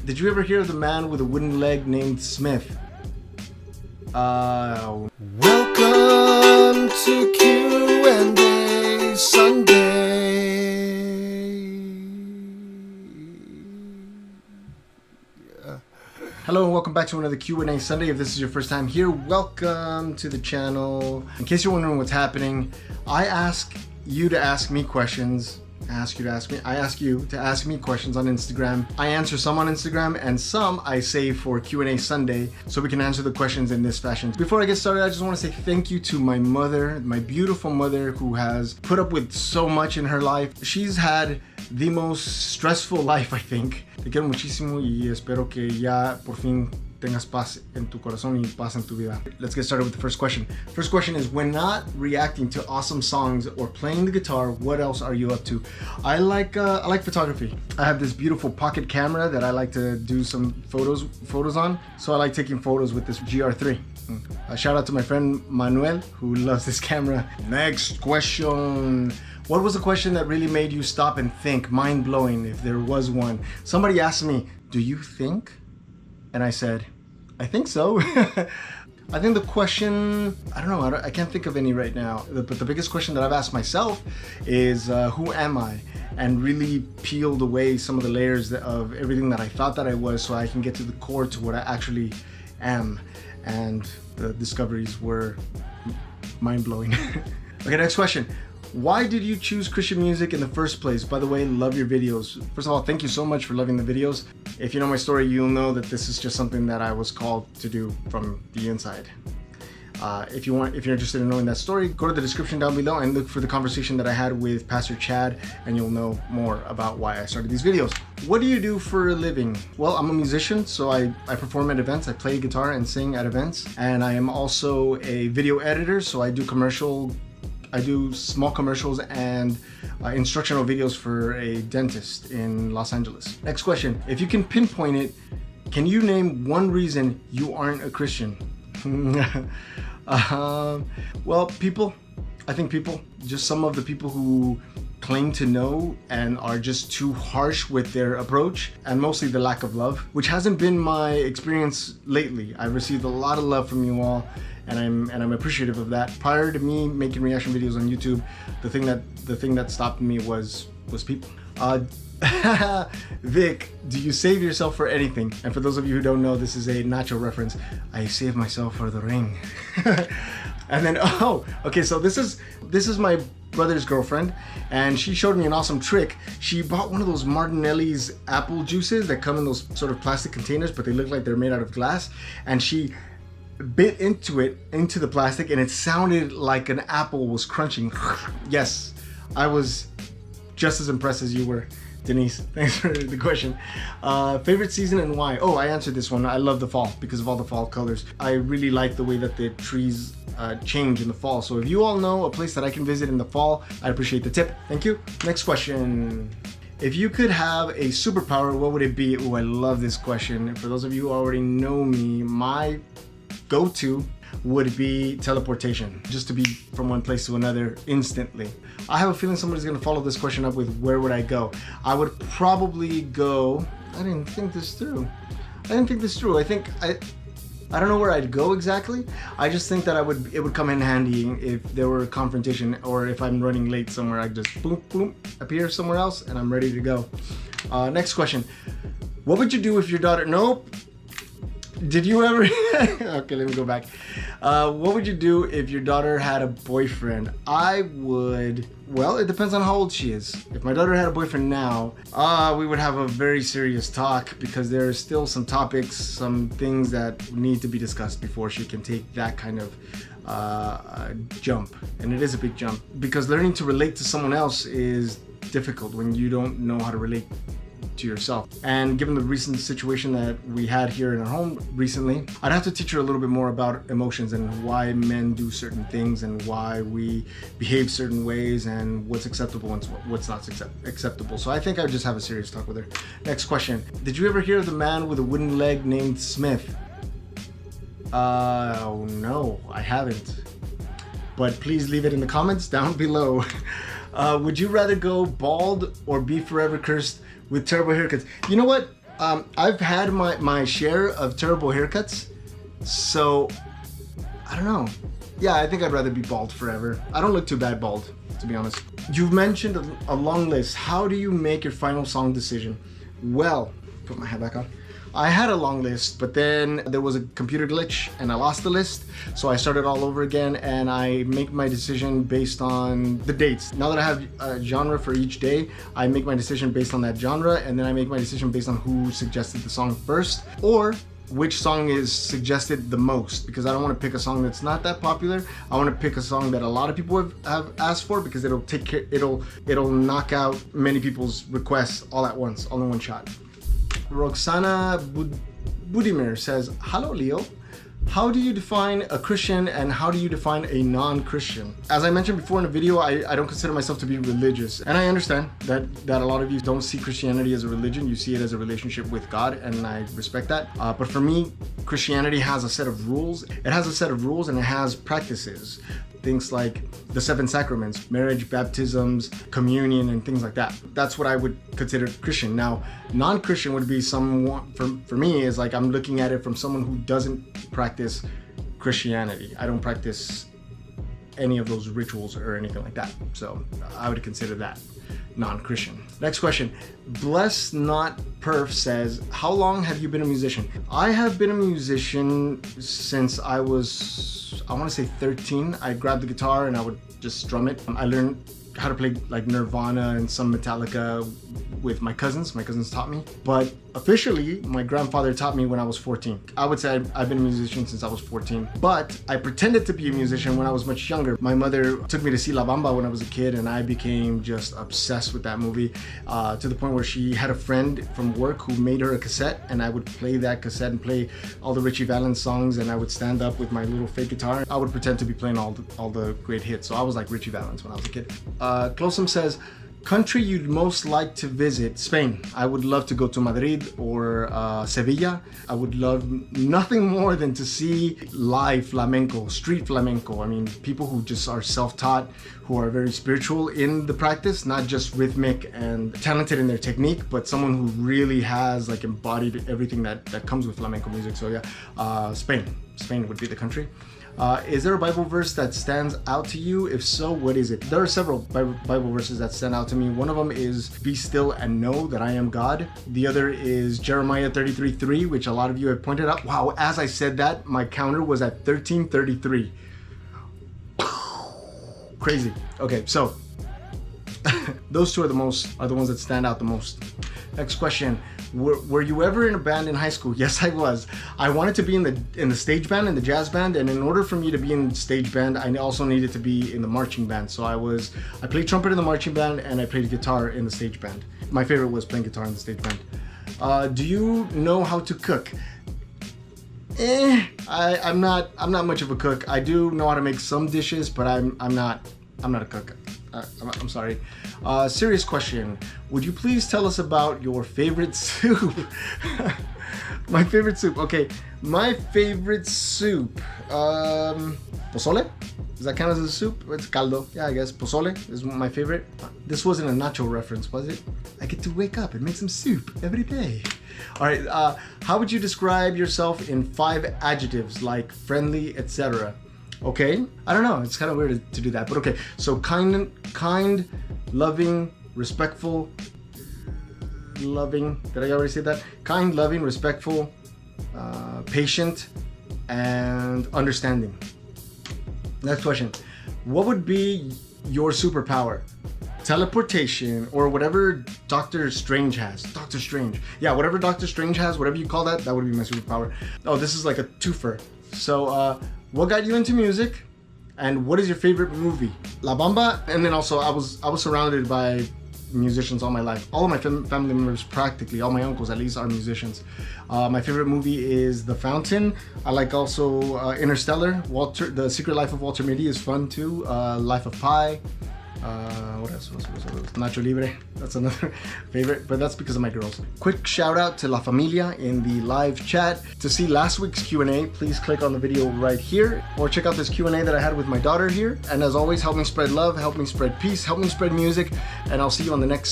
Did you ever hear of the man with a wooden leg named Smith? Welcome to Q&A Sunday. Hello and welcome back to another Q&A Sunday. If this is your first time here, welcome to the channel. In case you're wondering what's happening, I ask you to ask me questions. I ask you to ask me questions on Instagram. I answer some on Instagram and some I save for Q&A Sunday so we can answer the questions in this fashion. Before I get started, I just want to say thank you to my mother, my beautiful mother, who has put up with so much in her life. She's had the most stressful life, I think. Te quiero muchísimo y espero que ya por fin tengas paz en tu corazón y paz en tu vida. Let's get started with the first question. First question is, when not reacting to awesome songs or playing the guitar, what else are you up to? I like photography. I have this beautiful pocket camera that I like to do some photos on. So I like taking photos with this GR3. Shout out to my friend Manuel, who loves this camera. Next question. What was the question that really made you stop and think? Mind blowing, if there was one. Somebody asked me, do you think? And I said, I think so. I think the question, I don't know, I can't think of any right now. But the biggest question that I've asked myself is, who am I? And really peeled away some of the layers of everything that I thought that I was so I can get to the core to what I actually am. And the discoveries were mind-blowing. Okay, next question. Why did you choose Christian music in the first place? By the way, love your videos. First of all, thank you so much for loving the videos. If you know my story, you'll know that this is just something that I was called to do from the inside. If you're interested in knowing that story, go to the description down below and look for the conversation that I had with Pastor Chad, and you'll know more about why I started these videos. What do you do for a living? Well, I'm a musician, so I perform at events. I play guitar and sing at events. And I am also a video editor, so I do small commercials and instructional videos for a dentist in Los Angeles. Next question. If you can pinpoint it, can you name one reason you aren't a Christian? Well, people. I think people. Just some of the people who claim to know and are just too harsh with their approach, and mostly the lack of love, which hasn't been my experience lately. I've received a lot of love from you all, and I'm appreciative of that. Prior to me making reaction videos on YouTube, the thing that stopped me was people. Vic, do you save yourself for anything? And for those of you who don't know, this is a Nacho reference. I save myself for the ring. And then, oh, okay, so this is my brother's girlfriend, and she showed me an awesome trick. She bought one of those Martinelli's apple juices that come in those sort of plastic containers, but they look like they're made out of glass, and she bit into the plastic, and it sounded like an apple was crunching. Yes, I was just as impressed as you were. Denise, thanks for the question. Favorite season and why? Oh, I answered this one. I love the fall because of all the fall colors. I really like the way that the trees change in the fall. So if you all know a place that I can visit in the fall, I appreciate the tip. Thank you. Next question. If you could have a superpower, what would it be? Oh, I love this question. For those of you who already know me, my go-to would be teleportation, just to be from one place to another instantly. I have a feeling somebody's gonna follow this question up with, where would I go? I would probably go, I didn't think this through. I think I don't know where I'd go exactly. I just think that it would come in handy if there were a confrontation, or if I'm running late somewhere, I just boom, boom, appear somewhere else and I'm ready to go. Next question. What would you do if your daughter, nope. Did you ever, okay, let me go back. What would you do if your daughter had a boyfriend? I would, well, it depends on how old she is. If my daughter had a boyfriend now, we would have a very serious talk, because there are still some topics, some things that need to be discussed before she can take that kind of jump. And it is a big jump, because learning to relate to someone else is difficult when you don't know how to relate to yourself. And given the recent situation that we had here in our home recently, I'd have to teach her a little bit more about emotions and why men do certain things and why we behave certain ways and what's acceptable and what's not acceptable. So I think I would just have a serious talk with her. Next question. Did you ever hear of the man with a wooden leg named Smith? Oh no, I haven't. But please leave it in the comments down below. Would you rather go bald or be forever cursed with terrible haircuts? You know what? I've had my share of terrible haircuts, so I don't know. Yeah, I think I'd rather be bald forever. I don't look too bad bald, to be honest. You've mentioned a long list. How do you make your final song decision? Well, put my hat back on. I had a long list, but then there was a computer glitch and I lost the list. So I started all over again and I make my decision based on the dates. Now that I have a genre for each day, I make my decision based on that genre, and then I make my decision based on who suggested the song first or which song is suggested the most, because I don't want to pick a song that's not that popular. I want to pick a song that a lot of people have asked for, because it'll knock out many people's requests all at once, all in one shot. Roxana Budimir says, hello Leo, how do you define a Christian and how do you define a non-Christian? As I mentioned before in the video, I don't consider myself to be religious, and I understand that a lot of you don't see Christianity as a religion. You see it as a relationship with God, and I respect that. But for me, Christianity has a set of rules. It has a set of rules and it has practices. Things like the 7 sacraments, marriage, baptisms, communion, and things like that. That's what I would consider Christian. Now, non-Christian would be someone, for me, is like I'm looking at it from someone who doesn't practice Christianity. I don't practice any of those rituals or anything like that. So I would consider that non-Christian. Next question. Bless Not Perf says, how long have you been a musician? I have been a musician since I was, I want to say 13. I grabbed the guitar and I would just strum it. I learned how to play like Nirvana and some Metallica with my cousins. My cousins taught me, but officially my grandfather taught me when I was 14. I would say I've been a musician since I was 14, but I pretended to be a musician when I was much younger. My mother took me to see La Bamba when I was a kid, and I became just obsessed with that movie to the point where she had a friend from work who made her a cassette, and I would play that cassette and play all the Richie Valens songs, and I would stand up with my little fake guitar. I would pretend to be playing all the great hits. So I was like Richie Valens when I was a kid. Closum says, country you'd most like to visit? Spain. I would love to go to Madrid or Sevilla. I would love nothing more than to see live flamenco, street flamenco. I mean, people who just are self-taught, who are very spiritual in the practice, not just rhythmic and talented in their technique, but someone who really has like embodied everything that comes with flamenco music. So yeah, Spain would be the country. Is there a Bible verse that stands out to you? If so, what is it? There are several Bible verses that stand out to me. One of them is, be still and know that I am God. The other is Jeremiah 33:3, which a lot of you have pointed out. Wow, as I said that, my counter was at 1333. Crazy. Okay, so those two are the ones that stand out the most. Next question. Were you ever in a band in high school? Yes, I was. I wanted to be in the stage band, in the jazz band, and in order for me to be in stage band, I also needed to be in the marching band. So I played trumpet in the marching band and I played guitar in the stage band. My favorite was playing guitar in the stage band. Do you know how to cook? I'm not much of a cook. I do know how to make some dishes, but I'm not a cook. I'm sorry. Serious question. Would you please tell us about your favorite soup? My favorite soup. Okay, my favorite soup. Pozole? Does that count as a soup? It's caldo. Yeah, I guess. Pozole is my favorite. This wasn't a nacho reference, was it? I get to wake up and make some soup every day. All right. How would you describe yourself in 5 adjectives, like friendly, etc.? Okay, I don't know. It's kind of weird to do that, but okay. So kind, loving, respectful, loving. Did I already say that? Kind, loving, respectful, patient, and understanding. Next question. What would be your superpower? Teleportation, or whatever Doctor Strange has. Doctor Strange. Yeah, whatever Doctor Strange has, whatever you call that, that would be my superpower. Oh, this is like a twofer. So, what got you into music, and what is your favorite movie? La Bamba, and then also I was surrounded by musicians all my life. All of my family members, practically all my uncles at least, are musicians. My favorite movie is The Fountain. I like also Interstellar. The Secret Life of Walter Mitty is fun too. Life of Pi. What else? Nacho Libre. That's another favorite, but that's because of my girls. Quick shout out to La Familia in the live chat. To see last week's Q&A, please click on the video right here, or check out this Q&A that I had with my daughter here. And as always, help me spread love, help me spread peace, help me spread music, and I'll see you on the next